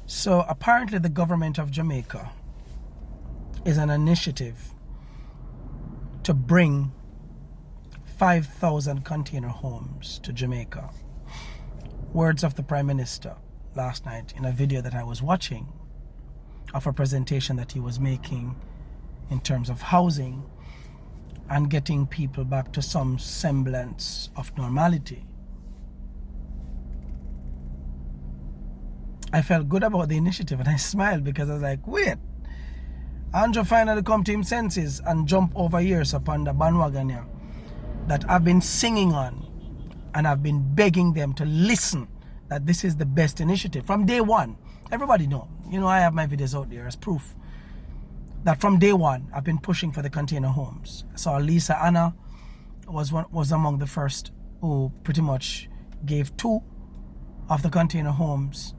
So apparently the government of Jamaica is an initiative to bring 5,000 container homes to Jamaica. Words of the Prime Minister last night in a video that I was watching of a presentation that he was making in terms of housing and getting people back to some semblance of normality. I felt good about the initiative and I smiled because I was like, wait, Andrew finally come to him senses and jump over years upon the bandwagon here that I've been singing on, and I've been begging them to listen that this is the best initiative from day one. Everybody know, I have my videos out there as proof that from day one I've been pushing for the container homes. So Lisa Anna was among the first who pretty much gave 2 of the container homes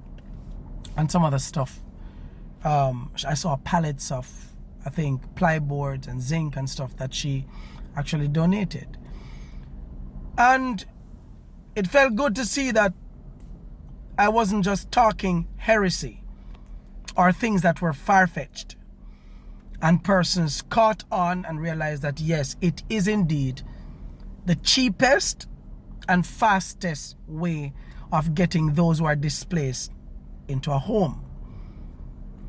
and some other stuff. I saw pallets of, I think, plyboards and zinc and stuff that she actually donated. And it felt good to see that I wasn't just talking heresy or things that were far-fetched, and persons caught on and realized that yes, it is indeed the cheapest and fastest way of getting those who are displaced into a home.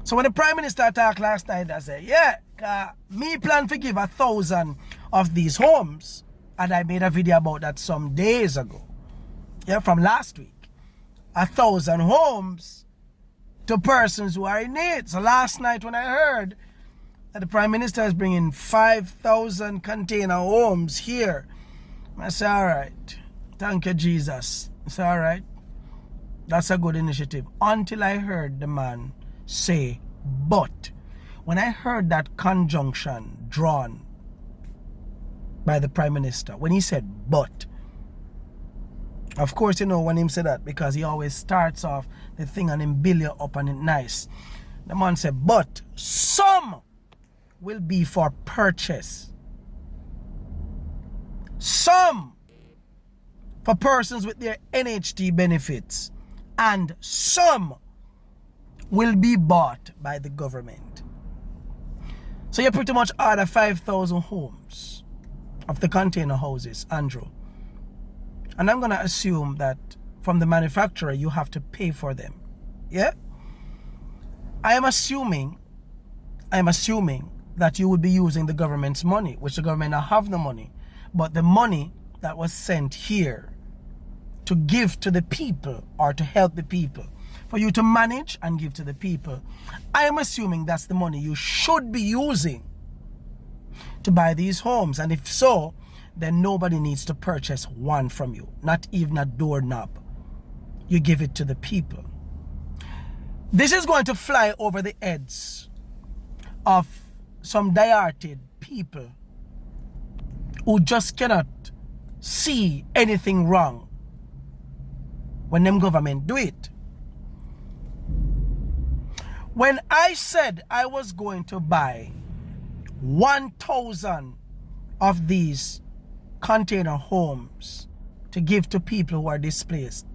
So when the Prime Minister talked last night, I said, yeah, me plan to give 1,000 of these homes, and I made a video about that some days ago, from last week. 1,000 homes to persons who are in need. So last night when I heard that the Prime Minister is bringing 5,000 container homes here, I said, all right, thank you, Jesus. I said, all right, that's a good initiative. Until I heard the man say, but. When I heard that conjunction drawn by the Prime Minister, when he said, but, of course, when him say that, because he always starts off the thing and him build you up and it nice. The man said, but some will be for purchase. Some for persons with their NHT benefits. And some will be bought by the government. So you pretty much order 5,000 homes of the container houses, Andrew. And I'm going to assume that from the manufacturer, you have to pay for them. Yeah? I am assuming that you would be using the government's money, which the government don't have the money. But the money that was sent here to give to the people or to help the people, for you to manage and give to the people, I am assuming that's the money you should be using to buy these homes. And if so, then nobody needs to purchase one from you, not even a doorknob. You give it to the people. This is going to fly over the heads of some diehard people who just cannot see anything wrong when them government do it. When I said I was going to buy 1,000 of these container homes to give to people who are displaced,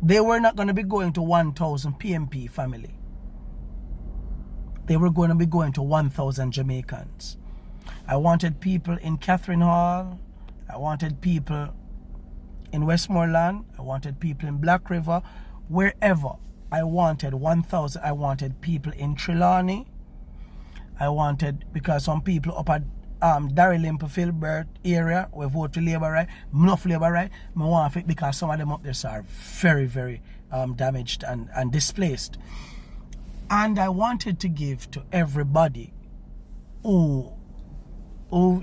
they were not going to be going to 1,000 PMP family. They were going to be going to 1,000 Jamaicans. I wanted people in Catherine Hall. I wanted people in Westmoreland. I wanted people in Black River. Wherever I wanted 1,000. I wanted people in Trelawney. I wanted, because some people up at Darrylimp, Filbert area, we vote for Labour, right? Enough Labour, right? I want it because some of them up there are very, very damaged and displaced. And I wanted to give to everybody who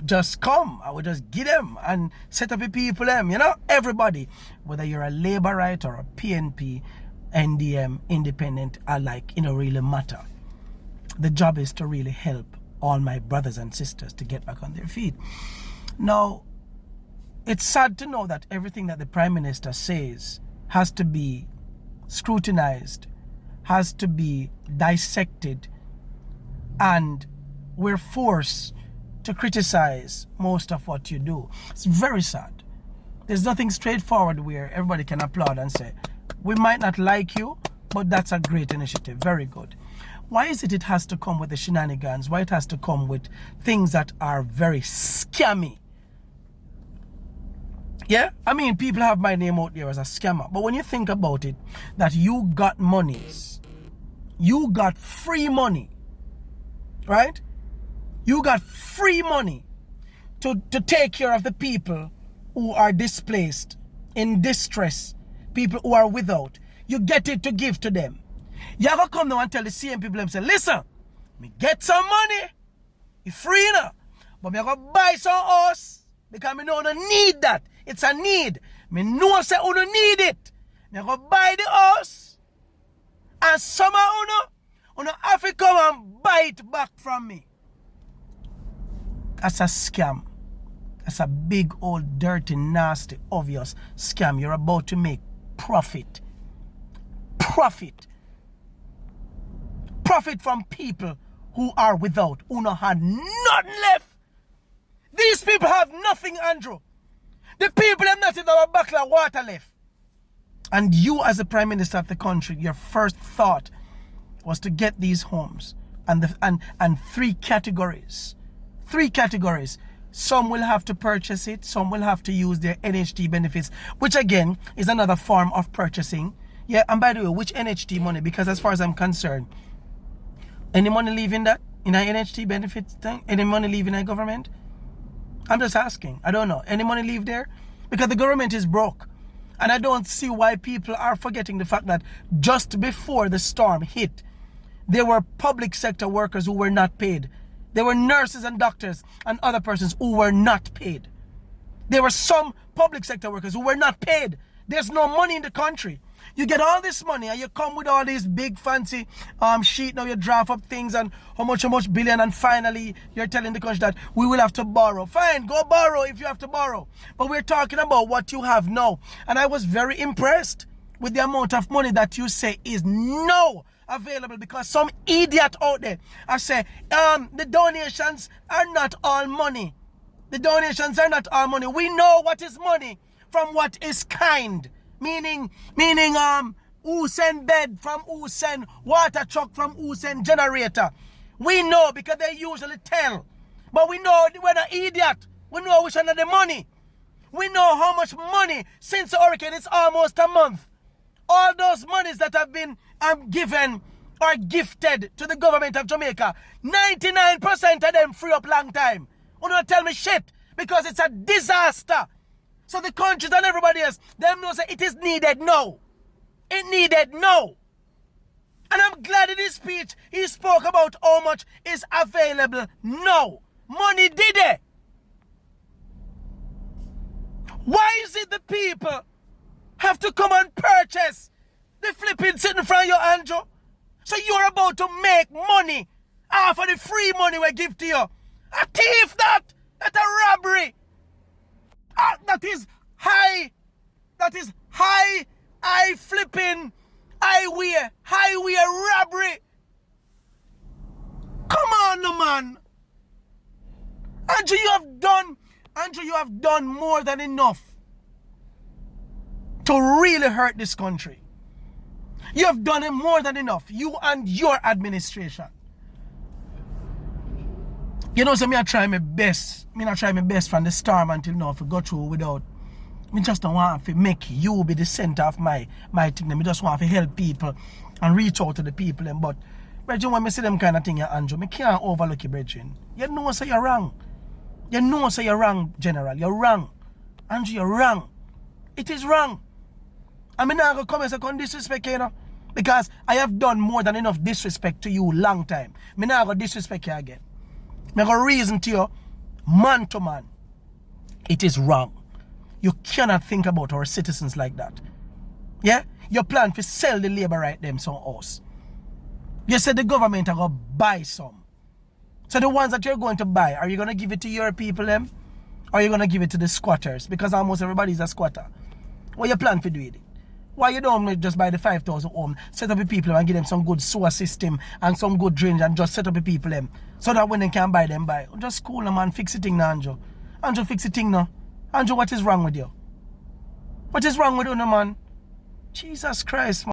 just come. I would just give them and set up the people them, everybody, whether you're a Labourite or a PNP, NDM, independent, alike, really matter. The job is to really help all my brothers and sisters to get back on their feet. Now, it's sad to know that everything that the Prime Minister says has to be scrutinized, has to be dissected, and we're forced to criticize most of what you do. It's very sad. There's nothing straightforward where everybody can applaud and say, we might not like you, But that's a great initiative. Very good. Why is it has to come with the shenanigans? Why it has to come with things that are very scammy? Yeah, I mean, people have my name out there as a scammer. But when you think about it, that you got monies, you got free money, right? You got free money to take care of the people who are displaced, in distress, people who are without. You get it to give to them. You have to come now and tell the same people and say, listen, me get some money, it's free now, but me have to buy some house because me know I don't need that. It's a need. Me know say I don't need it. Me have to buy the house, and some of you have to come and buy it back from me. That's a scam. That's a big, old, dirty, nasty, obvious scam. You're about to make profit. Profit. Profit from people who are without, who not had nothing left. These people have nothing, Andrew. The people have nothing but a bucket of water left. And you, as the Prime Minister of the country, your first thought was to get these homes. And three categories. Three categories. Some will have to purchase it. Some will have to use their NHT benefits, which again is another form of purchasing. Yeah, and by the way, which NHT money? Because as far as I'm concerned, any money leaving that in our NHT benefits thing? Any money leaving our government? I'm just asking. I don't know. Any money leave there? Because the government is broke. And I don't see why people are forgetting the fact that just before the storm hit, there were public sector workers who were not paid. There were nurses and doctors and other persons who were not paid. There were some public sector workers who were not paid. There's no money in the country. You get all this money and you come with all these big fancy sheet. Now you draft up things and how much billion, and finally you're telling the country that we will have to borrow. Fine, go borrow if you have to borrow. But we're talking about what you have now. And I was very impressed with the amount of money that you say is now available, because some idiot out there I say the donations are not all money. The donations are not all money. We know what is money from what is kind. Meaning, who send bed from who send water truck from who send generator. We know because they usually tell. But we know we're not idiot. We know which one of the money. We know how much money since the hurricane. It's almost a month. All those monies that have been given or gifted to the government of Jamaica, 99% of them free up long time. You don't tell me shit because it's a disaster. So the countries and everybody else, them know say it is needed now. It needed now. And I'm glad in his speech he spoke about how much is available now. Money did it. Why is it the people have to come and purchase the flipping sitting in front of you, Andrew? So you're about to make money off of the free money we give to you. A thief that! That's a robbery! That is high flipping highway robbery. Come on, no man. Andrew, you have done more than enough to really hurt this country. You have done it more than enough. You and your administration. You know, so I try my best. I try my best from the storm until now to go through without. I just don't want to make you be the center of my thing. I just want to help people and reach out to the people. But, brethren, when I see them kind of thing, Andrew, I can't overlook you, brethren. You know, say you're wrong. You know, say you're wrong, General. You're wrong. Andrew, you're wrong. It is wrong. I mean, I'm going to come and say, come disrespect you, know? Because I have done more than enough disrespect to you long time. I'm not going to disrespect you again. I got reason to you, man to man. It is wrong. You cannot think about our citizens like that. Yeah? You plan to sell the labor right them some house. You said the government are going to buy some. So the ones that you're going to buy, are you going to give it to your people them? Or are you going to give it to the squatters? Because almost everybody is a squatter. What you plan to do with it? Why you don't just buy the 5,000 home, set up the people and give them some good sewer system and some good drainage and just set up the people them so that when they can buy them, buy. Just cool them and fix the thing now, Andrew. Andrew, fix the thing now. Andrew, what is wrong with you? What is wrong with you, man? Jesus Christ, man.